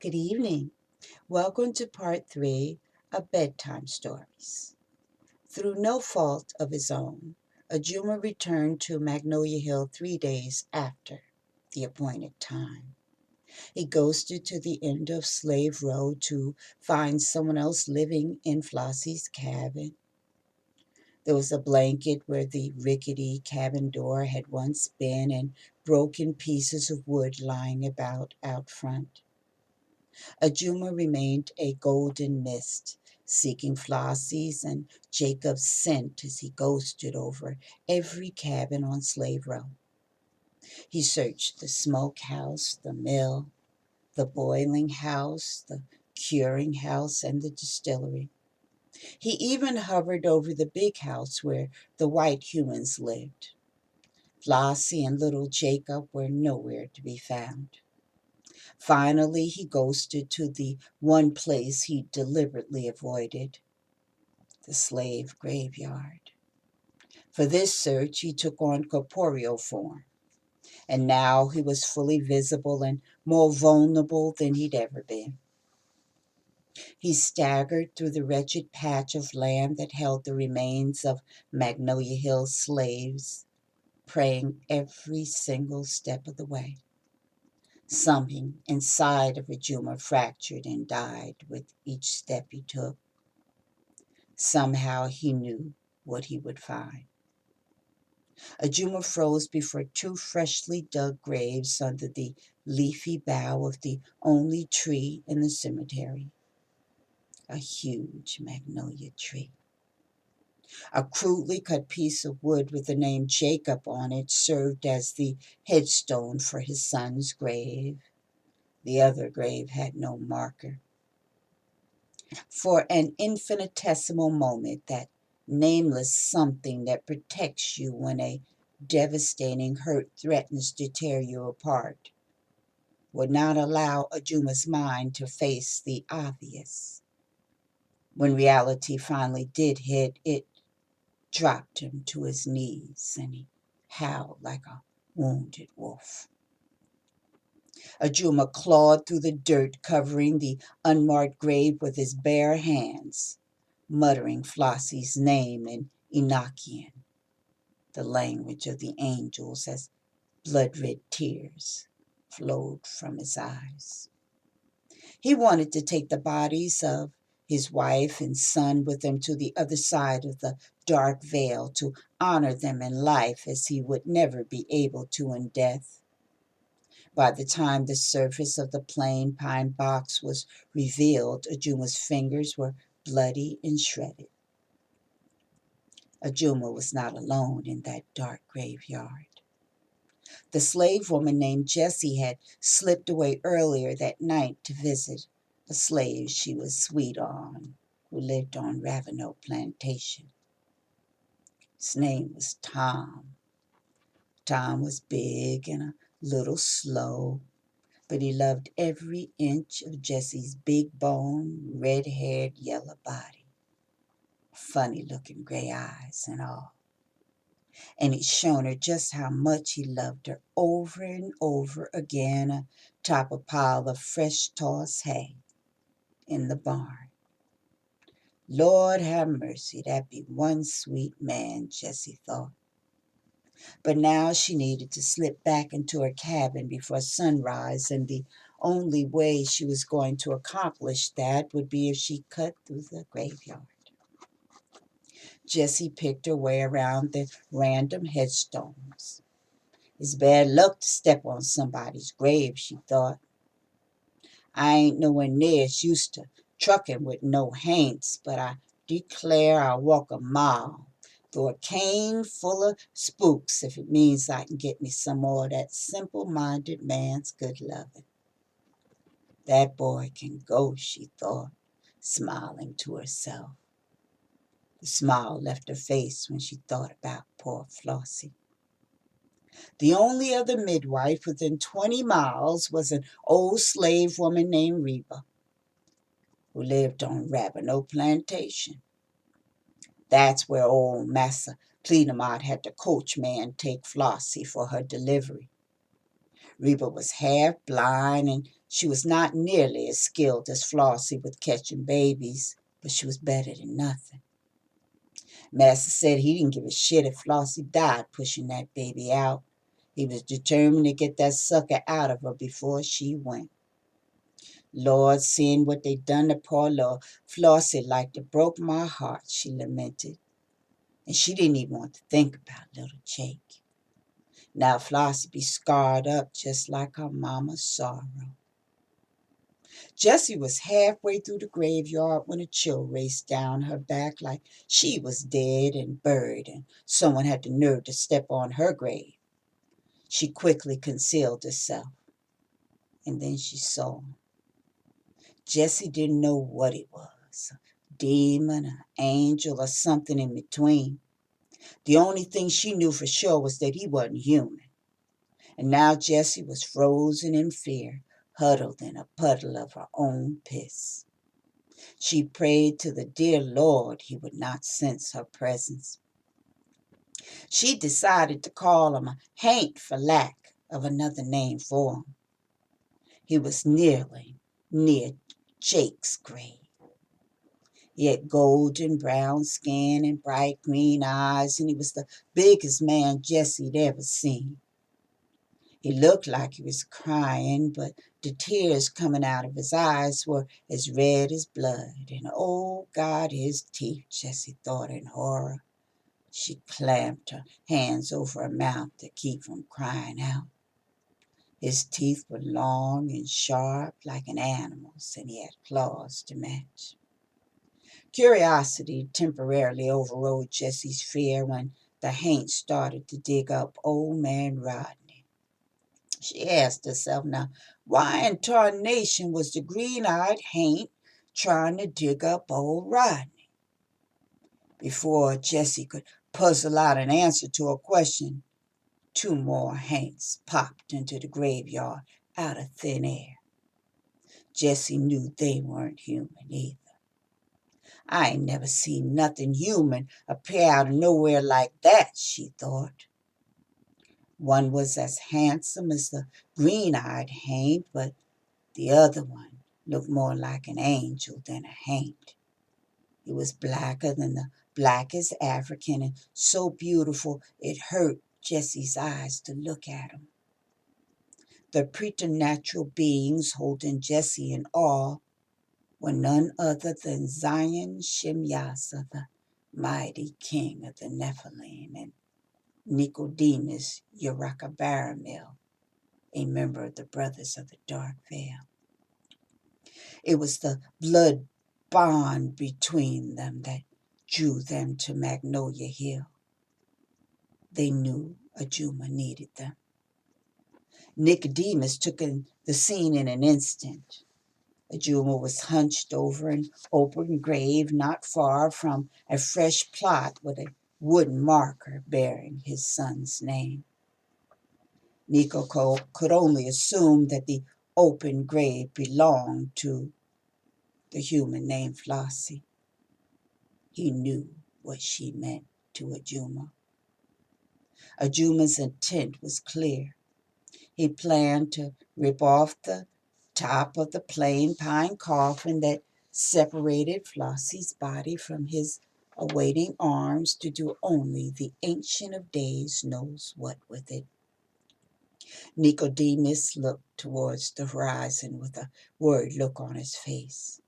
Good evening. Welcome to part 3 of Bedtime Stories. Through no fault of his own, Ajuma returned to Magnolia Hill 3 days after the appointed time. He ghosted to the end of Slave Row to find someone else living in Flossie's cabin. There was a blanket where the rickety cabin door had once been and broken pieces of wood lying about out front. Ajuma remained a golden mist, seeking Flossie's and Jacob's scent as he ghosted over every cabin on Slave Row. He searched the smokehouse, the mill, the boiling house, the curing house, and the distillery. He even hovered over the big house where the white humans lived. Flossie and little Jacob were nowhere to be found. Finally, he ghosted to the one place he deliberately avoided, the slave graveyard. For this search, he took on corporeal form, and now he was fully visible and more vulnerable than he'd ever been. He staggered through the wretched patch of land that held the remains of Magnolia Hill slaves, praying every single step of the way. Something inside of Ajuma fractured and died with each step he took. Somehow he knew what he would find. Ajuma froze before two freshly dug graves under the leafy bough of the only tree in the cemetery, a huge magnolia tree. A crudely cut piece of wood with the name Jacob on it served as the headstone for his son's grave. The other grave had no marker. For an infinitesimal moment, that nameless something that protects you when a devastating hurt threatens to tear you apart would not allow Ajuma's mind to face the obvious. When reality finally did hit, it dropped him to his knees and he howled like a wounded wolf. Ajuma clawed through the dirt covering the unmarked grave with his bare hands, muttering Flossie's name in Enochian, the language of the angels, as blood-red tears flowed from his eyes. He wanted to take the bodies of his wife and son with him to the other side of the dark veil to honor them in life as he would never be able to in death. By the time the surface of the plain pine box was revealed, Ajuma's fingers were bloody and shredded. Ajuma was not alone in that dark graveyard. The slave woman named Jessie had slipped away earlier that night to visit a slave she was sweet on, who lived on Ravenel Plantation. His name was Tom. Tom was big and a little slow, but he loved every inch of Jessie's big bone, red-haired, yellow body, funny-looking gray eyes and all. And he'd shown her just how much he loved her over and over again atop a pile of fresh tossed hay in the barn. Lord have mercy, that'd be one sweet man, Jessie thought. But now she needed to slip back into her cabin before sunrise, and the only way she was going to accomplish that would be if she cut through the graveyard. Jessie picked her way around the random headstones. It's bad luck to step on somebody's grave, she thought. I ain't nowhere near as used to trucking with no haints, but I declare I'll walk a mile through a cane full of spooks if it means I can get me some more of that simple-minded man's good loving. That boy can go, she thought, smiling to herself. The smile left her face when she thought about poor Flossie. The only other midwife within 20 miles was an old slave woman named Reba, who lived on Ravenel Plantation. That's where old Massa Pleedemont had the coachman take Flossie for her delivery. Reba was half blind, and she was not nearly as skilled as Flossie with catching babies, but she was better than nothing. Master said he didn't give a shit if Flossie died pushing that baby out. He was determined to get that sucker out of her before she went. Lord, seeing what they done to poor little Flossie like to broke my heart, she lamented. And she didn't even want to think about little Jake. Now Flossie be scarred up just like her mama's sorrow. Jessie was halfway through the graveyard when a chill raced down her back like she was dead and buried and someone had the nerve to step on her grave. She quickly concealed herself, and then she saw. Jessie didn't know what it was, a demon, an angel, or something in between. The only thing she knew for sure was that he wasn't human. And now Jessie was frozen in fear, huddled in a puddle of her own piss. She prayed to the dear Lord he would not sense her presence. She decided to call him a Haint for lack of another name for him. He was nearly near Jake's grave. He had golden brown skin and bright green eyes, and he was the biggest man Jessie'd ever seen. He looked like he was crying, but the tears coming out of his eyes were as red as blood. And oh God, his teeth, Jessie thought in horror. She clamped her hands over her mouth to keep from crying out. His teeth were long and sharp like an animal's, and he had claws to match. Curiosity temporarily overrode Jessie's fear when the Haint started to dig up old man Rodney. She asked herself, now, why in tarnation was the green-eyed Haint trying to dig up old Rodney? Before Jessie could puzzle out an answer to her question, 2 more Haints popped into the graveyard out of thin air. Jessie knew they weren't human either. I ain't never seen nothing human appear out of nowhere like that, she thought. One was as handsome as the green-eyed Haint, but the other one looked more like an angel than a Haint. He was blacker than the blackest African and so beautiful it hurt Jessie's eyes to look at him. The preternatural beings holding Jessie in awe were none other than Zion Shemyasa, the mighty king of the Nephilim, and Nicodemus Yerakabaramil, a member of the Brothers of the Dark Veil. It was the blood bond between them that drew them to Magnolia Hill. They knew Ajuma needed them. Nicodemus took in the scene in an instant. Ajuma was hunched over an open grave not far from a fresh plot with a wooden marker bearing his son's name. Nico could only assume that the open grave belonged to the human named Flossie. He knew what she meant to Ajuma. Ajuma's intent was clear. He planned to rip off the top of the plain pine coffin that separated Flossie's body from his awaiting arms to do only the Ancient of Days knows what with it. Nicodemus looked towards the horizon with a worried look on his face.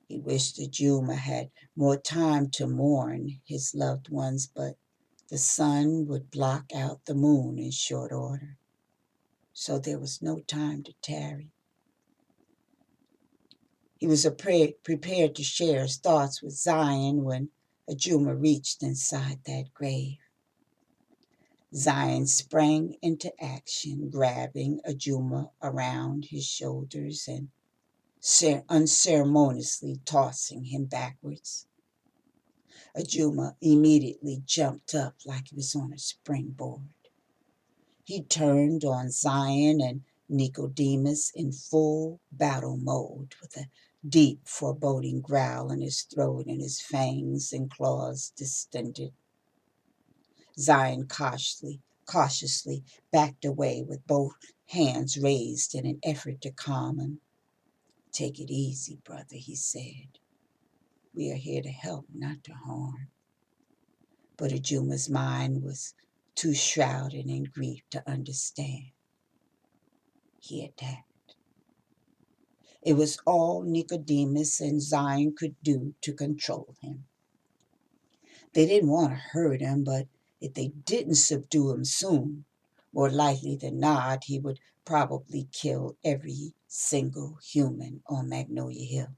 He wished Ajuma had more time to mourn his loved ones, but the sun would block out the moon in short order, so there was no time to tarry. He was prepared to share his thoughts with Zion when Ajuma reached inside that grave. Zion sprang into action, grabbing Ajuma around his shoulders and unceremoniously tossing him backwards. Ajuma immediately jumped up like he was on a springboard. He turned on Zion and Nicodemus in full battle mode with a deep foreboding growl in his throat and his fangs and claws distended. Zion cautiously cautiously backed away with both hands raised in an effort to calm him. "Take it easy, brother," he said. "We are here to help, not to harm." But Ajuma's mind was too shrouded in grief to understand. He attacked. It was all Nicodemus and Zion could do to control him. They didn't want to hurt him, but if they didn't subdue him soon, more likely than not, he would probably kill every single human on Magnolia Hill.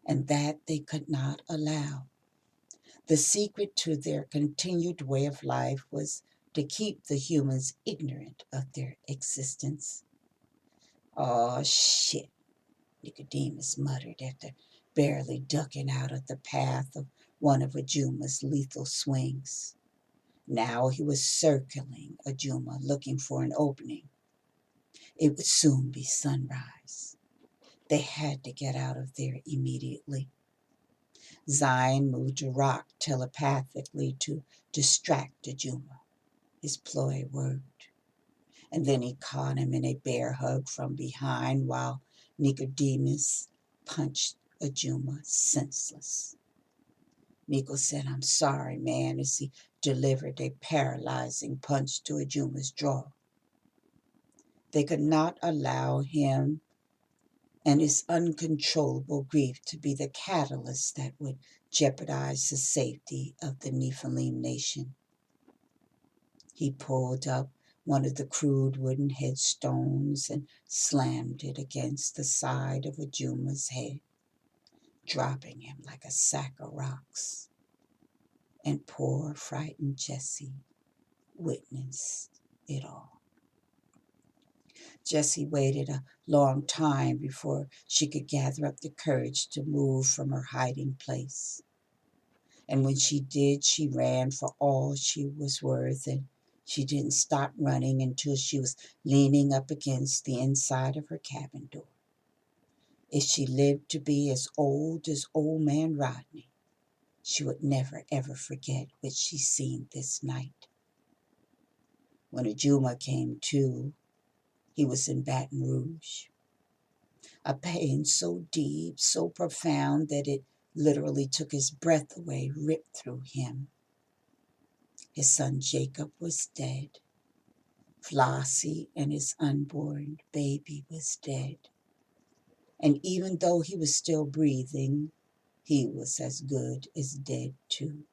And that they could not allow. The secret to their continued way of life was to keep the humans ignorant of their existence. "Oh, shit," Nicodemus muttered after barely ducking out of the path of one of Ajuma's lethal swings. Now he was circling Ajuma, looking for an opening. It would soon be sunrise. They had to get out of there immediately. Zion moved a rock telepathically to distract Ajuma. His ploy worked. And then he caught him in a bear hug from behind while Nicodemus punched Ajuma senseless. Nico said, "I'm sorry, man," as he delivered a paralyzing punch to Ajuma's jaw. They could not allow him and his uncontrollable grief to be the catalyst that would jeopardize the safety of the Nephilim nation. He pulled up one of the crude wooden headstones and slammed it against the side of Ajuma's head, dropping him like a sack of rocks. And poor, frightened Jessie witnessed it all. Jessie waited a long time before she could gather up the courage to move from her hiding place. And when she did, she ran for all she was worth, and she didn't stop running until she was leaning up against the inside of her cabin door. If she lived to be as old as old man Rodney, she would never ever forget what she seen this night. When Ajuma came to, he was in Baton Rouge. A pain so deep, so profound that it literally took his breath away, ripped through him. His son Jacob was dead. Flossie and his unborn baby was dead. And even though he was still breathing, he was as good as dead too.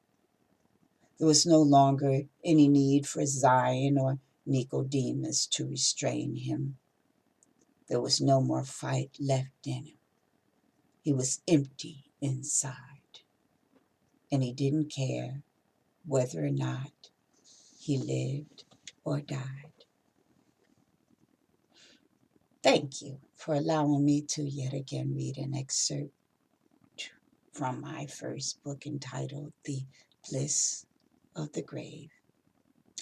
There was no longer any need for Zion or Nicodemus to restrain him. There was no more fight left in him. He was empty inside. And he didn't care whether or not he lived or died. Thank you for allowing me to yet again read an excerpt from my first book entitled The Bliss of the Grave.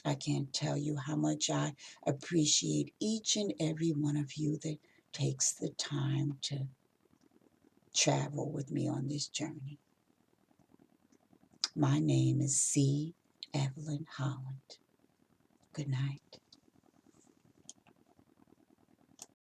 I can't tell you how much I appreciate each and every one of you that takes the time to travel with me on this journey. My name is C. Evelyn-Holland. Good night.